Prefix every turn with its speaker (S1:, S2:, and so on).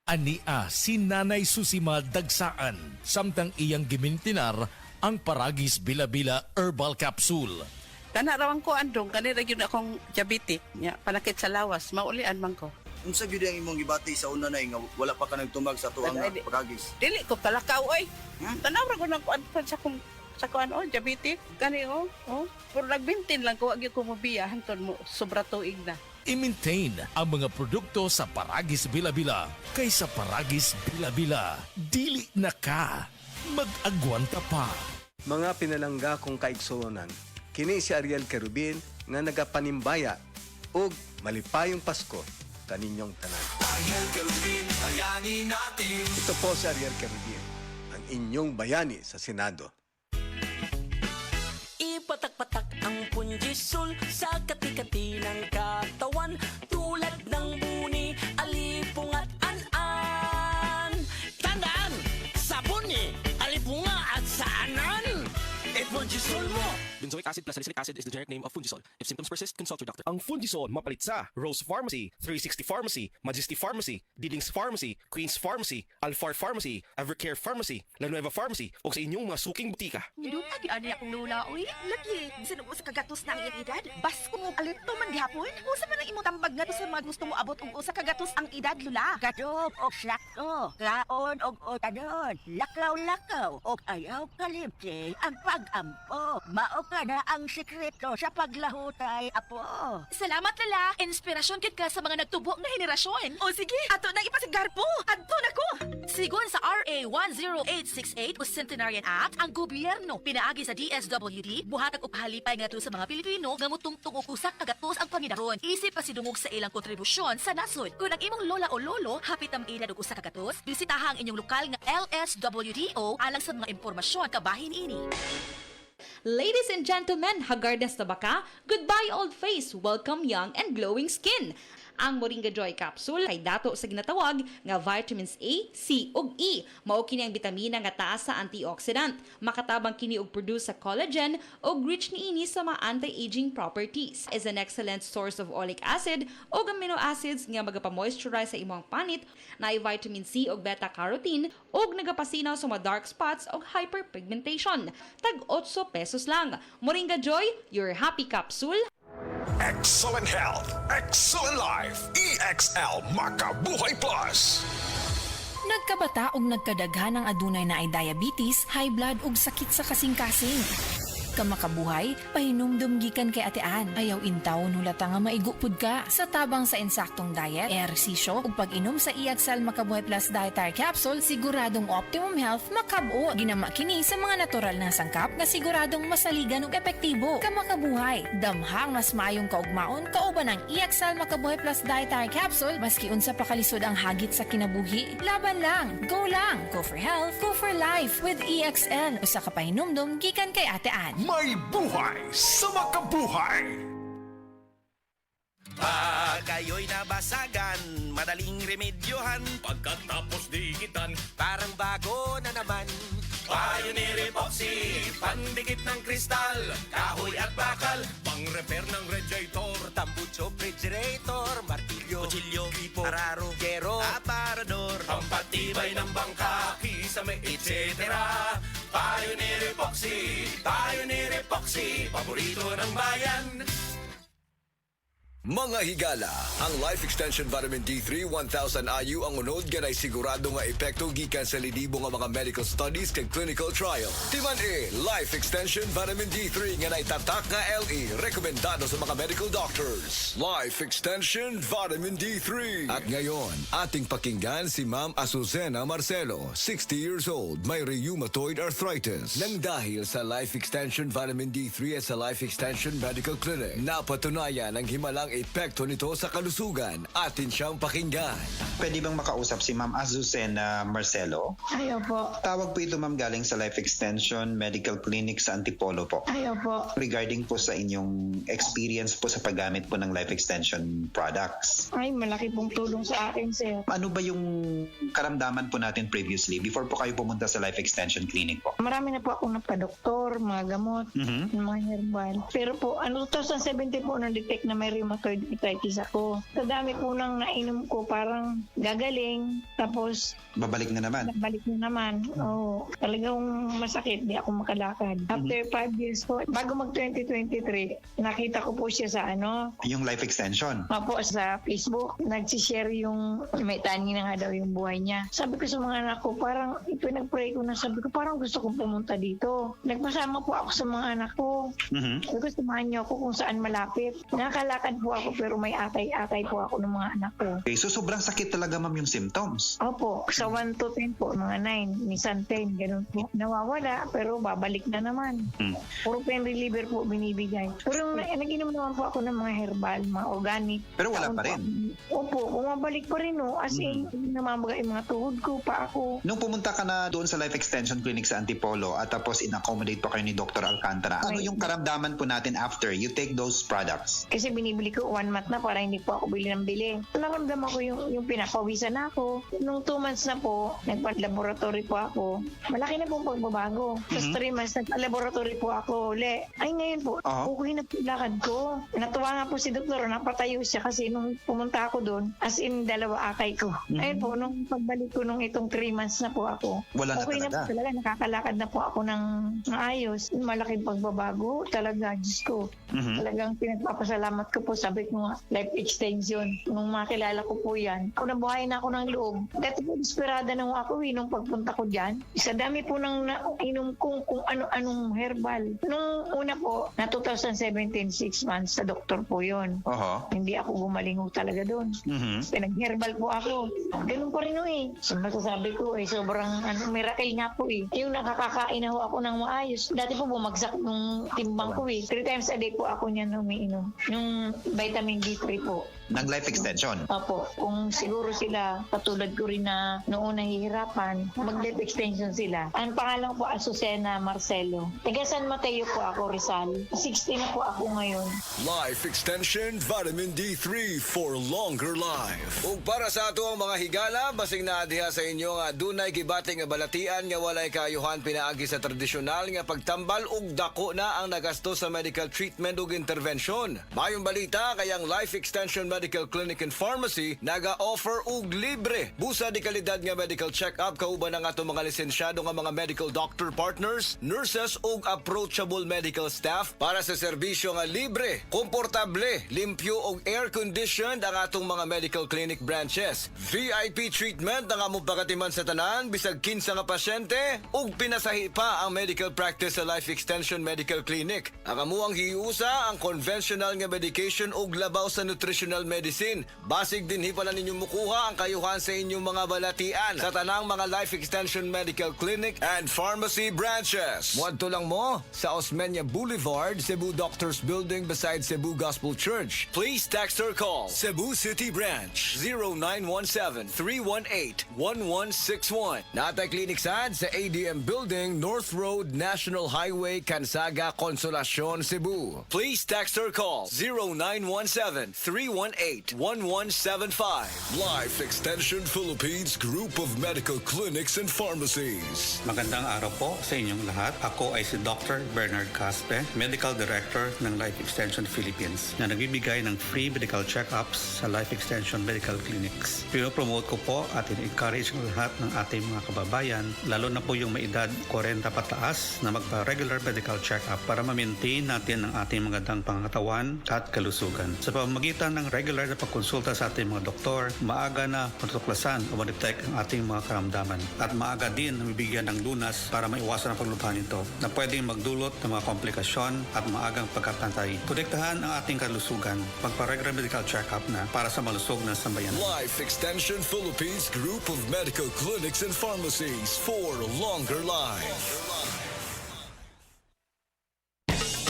S1: Ania si Nanay Susima Dagsaan samtang iyang gimintinar ang Paragis Bila-Bila Herbal Capsule.
S2: Tanarawan ko andong kanira gyud akong diabetic nya panakit sa lawas maulian man ko.
S3: Unsa gyud ang imong gibati sa una nay nga wala pa ka nagtumag sa tuang Paragis?
S2: Dili ko talakaw oy. Tanawra ko nang kuan sa kuan diabetic kani pero nagbintin lang ko agi ko mobiya hanton mo sobra tuig na.
S1: I-maintain ang mga produkto sa Paragis Bila-Bila kaysa Paragis Bila-Bila. Dili na ka. Mag-agwanta pa.
S4: Mga pinalangga kong kaigsuonan, kini si Ariel Kerubin nga nagapanimbaya ug malipayong Pasko kaninyong tanan.
S5: Ariel Kerubin, bayani natin.
S4: Ito po si Ariel Kerubin, ang inyong bayani sa Senado.
S6: Ipatak-patak ang punjisol sa kati-kati ng katawan tulad ng buni, alipong at an-an. Tandaan! Sabuni, alipunga at saanan! Punjisol mo!
S7: Benzoic acid plus salicylic acid is the generic name of Fundisol. If symptoms persist, consult your doctor. Ang Fundisol mapalit sa Rose Pharmacy, 360 Pharmacy, Majesty Pharmacy, Didings Pharmacy, Queen's Pharmacy, Alfar Pharmacy, Evercare Pharmacy, La Nueva Pharmacy o sa inyong mga suking butika.
S8: Doon lagi ani akong lula, uy. Lagi, bisan mo sa kagatos na ang iyang edad. Bas ko mo alito man gihapon. Usa man ang imong tambag nga sa mga gusto mo abot ug usa kagatos ang edad, lula. Gadop og sakto, kaon og otadon, lakaw-lakaw og ayaw kalimti ang pag-ampo. Mao ka na ang sikreto sa paglahutay, apo.
S9: Salamat, Lala. Inspirasyon kit ka sa mga nagtubo na henerasyon.
S8: O sige, ato na ipasigar po. Adto na ko.
S9: Sigon sa RA 10868 o Centenarian Act, ang gobyerno pinaagi sa DSWD buhatag og halipay ngadto sa mga Pilipino nga mutungtong og usa ka gatos ang pangidaron. Isip pa sidungog sa ilang kontribusyon sa nasod. Kung ang imong lola o lolo hapit ang edad og usa ka gatos, bisitaha ang inyong lokal nga LSWDO alang sa mga impormasyon kabahin ini.
S10: Ladies and gentlemen, hagardas na ba ka? Goodbye old face, welcome young and glowing skin. Ang Moringa Joy Capsule ay dato sa ginatawag nga vitamins A, C ug E. Mao kini ang bitamina nga taas sa antioxidant. Makatabang kini og produce sa collagen ug rich niini sa mga anti-aging properties. Is an excellent source of oleic acid ug amino acids nga magapamoisturize sa imong panit. Naay vitamin C ug beta-carotene ug nagapasinaw sa mga dark spots ug hyperpigmentation. Tag 8 pesos lang. Moringa Joy, your happy capsule.
S5: Excellent health, excellent life. EXL Makabuhay Plus.
S11: Nagkabata ug nagkadaghan ang adunay na ay diabetes, high blood ug sakit sa kasing-kasing. Kamakabuhay, pahinumdum gikan kay atean. Ayaw intaw nulata nga maigupod ka. Sa tabang sa insaktong diet, ehersisyo ug pag-inom sa EXL Makabuhay Plus Dietary Capsule, siguradong optimum health makabuo. Ginama kini sa mga natural na sangkap nga siguradong masaligan ug epektibo. Kamakabuhay, damhang mas maayong kaugmaon kauban ang EXL Makabuhay Plus Dietary Capsule maski unsa pa kalisod ang hagit sa kinabuhi. Laban lang, go for health, go for life with EXL. Usa ka pahinumdum gikan kay atean.
S5: May buhay sa makabuhay.
S12: Pag kayo'y nabasagan, madaling remedyohan.
S13: Pagkatapos dikitan,
S12: parang bago na naman. Pioneer Epoxy, pandikit ng kristal, kahoy at bakal,
S13: pang-repair ng radiator,
S12: tambucho, refrigerator, martilyo, kutsilyo, gripo, araro, gero, aparador,
S13: pampatibay ng bangka, kisame, etc.
S12: Pioneer Epoxy, paborito ng bayan.
S5: Mga higala, ang Life Extension Vitamin D3 1000 IU ang unod ganay sigurado nga epekto gikan sa lidibo nga mga medical studies kag clinical trial. Timan Life Extension Vitamin D3 nga naitatak nga LE rekomendado sa mga medical doctors. Life Extension Vitamin D3. At ngayon, ating pakinggan si Ma'am Azucena Marcelo, 60 years old, may rheumatoid arthritis. Nang dahil sa Life Extension Vitamin D3 at sa Life Extension Medical Clinic, napatunayan ang himalang epekto nito sa kalusugan. Atin siyang pakinggan.
S14: Pwede bang makausap si Ma'am Azucena Marcelo?
S15: Ayaw po.
S14: Tawag po ito ma'am galing sa Life Extension Medical Clinic sa Antipolo po.
S15: Ayaw po.
S14: Regarding po sa inyong experience po sa paggamit po ng Life Extension products.
S15: Ay, malaki pong tulong sa akin, sir.
S14: Ano ba yung karamdaman po natin previously before po kayo pumunta sa Life Extension Clinic po?
S15: Marami na po akong napadoktor, mga gamot, mga herbal. Pero po, 2017 po na-detect na may rheumatoid rheumatoid arthritis ako. Sa dami po nang nainom ko, parang gagaling. Tapos,
S14: Babalik na naman.
S15: balik na naman. Oo. Talagang masakit, di ako makalakad. After 5 years po, bago mag 2023, nakita ko po siya sa
S14: Yung life extension.
S15: Opo, sa Facebook, nagsishare yung may tani na nga daw yung buhay niya. Sabi ko sa mga anak ko, parang ipinag-pray ko na, sabi ko, parang gusto kong pumunta dito. Nagpasama po ako sa mga anak ko. Sabi ko, samahan niyo ako kung saan malapit. Nakakalakad po ako pero may atay-atay po ako ng mga anak ko.
S14: Okay, so sobrang sakit talaga ma'am yung symptoms.
S15: Opo, sa 1 to 10 po, mga 9, minsan 10, ganun po. Nawawala, pero babalik na naman. Puro pain reliever po binibigay. Pero nag-inom naman po ako ng mga herbal, mga organic.
S14: Pero wala pa rin.
S15: Opo, bumabalik pa rin as in, namamaga yung mga tuhod ko, pa ako.
S14: Nung pumunta ka na doon sa life extension clinic sa Antipolo at tapos in-accommodate pa kayo ni Dr. Alcantara, ano yung karamdaman po natin after you take those products?
S15: Kasi binibili ko 1 month na para hindi po ako bili ng bili. Naramdaman ko yung pinapawisan na ako. Nung 2 months na po, nagpa-laboratory po ako. Malaki na pong pagbabago. Tapos 3 months, nagpa-laboratory po ako uli. Ay ngayon po, okay na po yung lakad ko. Natuwa nga po si doktor, napatayo siya kasi nung pumunta ako doon, as in 2 akay ko. Ayun po, nung pagbalik ko nung itong 3 months na po ako,
S14: Wala na
S15: okay na
S14: talaga.
S15: po talaga. Nakakalakad na po ako ng maayos. Malaking pagbabago talaga, Diyos ko. Talagang pinagpapasalamat ko po, sabi ko nga, life extension. Nung makilala ko po yan, ako nabuhay na ako ng loob. Dati po, desperada na ako nung pagpunta ko dyan. Sa dami po nang nainom kung ano-anong herbal. Nung una po, na 2017, 6 months, sa doktor po yun. Hindi ako gumaling talaga doon. Pinag-herbal po ako. Ganun pa rin So, masasabi ko, sobrang miracle nga po Yung nakakakain ako ng maayos. Dati po bumagsak nung timbang ko 3 times a day po ako niyan umiinom. Yung vitamin D3 po.
S14: Ng life extension?
S15: Opo. Kung siguro sila, katulad ko rin na noon nahihirapan, mag-life extension sila. Ang pangalan ko po, Azucena Marcelo. Taga San Mateo po ako, Rizal. 60 na po ako ngayon.
S5: Life Extension Vitamin D3 for longer life. Ug para sa ato ang mga higala, basing naadiha sa inyo nga dunay gibating nga balatian nga walay kayuhan pinaagi sa tradisyonal nga pagtambal ug dako na ang nagasto sa medical treatment ug intervention. Mayong balita kayang Life Extension Medical Clinic and Pharmacy naga-offer og libre busa di kalidad nga medical check-up kauban ang ato mga lisensyado nga mga medical doctor partners, nurses ug approachable medical staff para sa serbisyo nga libre, komportable, limpyo ug air-conditioned ang atong mga medical clinic branches. VIP treatment ang among pagatiman sa tanan bisag kinsa nga pasyente ug pinasahi pa ang medical practice sa Life Extension Medical Clinic. Ang amuang hiusa ang conventional nga medication ug labaw sa nutritional medicine. Basig din pala ninyo mukuha ang kayuhan sa inyong mga balatian sa tanang mga Life Extension Medical Clinic and Pharmacy branches. Muadto lang mo sa Osmeña Boulevard, Cebu Doctors Building beside Cebu Gospel Church. Please text or call Cebu City Branch 0917-318-1161. Natay Clinic Sad sa ADM Building, North Road, National Highway, Cansaga, Consolacion, Cebu. Please text or call 0917-318-1175. Life Extension Philippines Group of Medical Clinics and Pharmacies.
S16: Magandang araw po sa inyong lahat. Ako ay si Dr. Bernard Caspe, Medical Director ng Life Extension Philippines na nagbibigay ng free medical check-ups sa Life Extension Medical Clinics. Pinopromote ko po at in-encourage ang lahat ng ating mga kababayan, lalo na po yung may edad 40 pataas na magpa-regular medical check-up para ma-maintain natin ang ating magandang pangatawan at kalusugan. Sa pamamagitan ng regular na pagkonsulta sa ating mga doktor, maaga na matutuklasan o ma-detect ang ating mga karamdaman at maaga din na mabigyan ng lunas para maiwasan ang paglubhan nito na pwedeng magdulot ng mga komplikasyon at maagang pagkapantay. Protektahan ang ating kalusugan. Magpa-regular medical check-up na para sa malusog na sambayan.
S5: Life Extension Philippines Group of Medical Clinics and Pharmacies for longer life.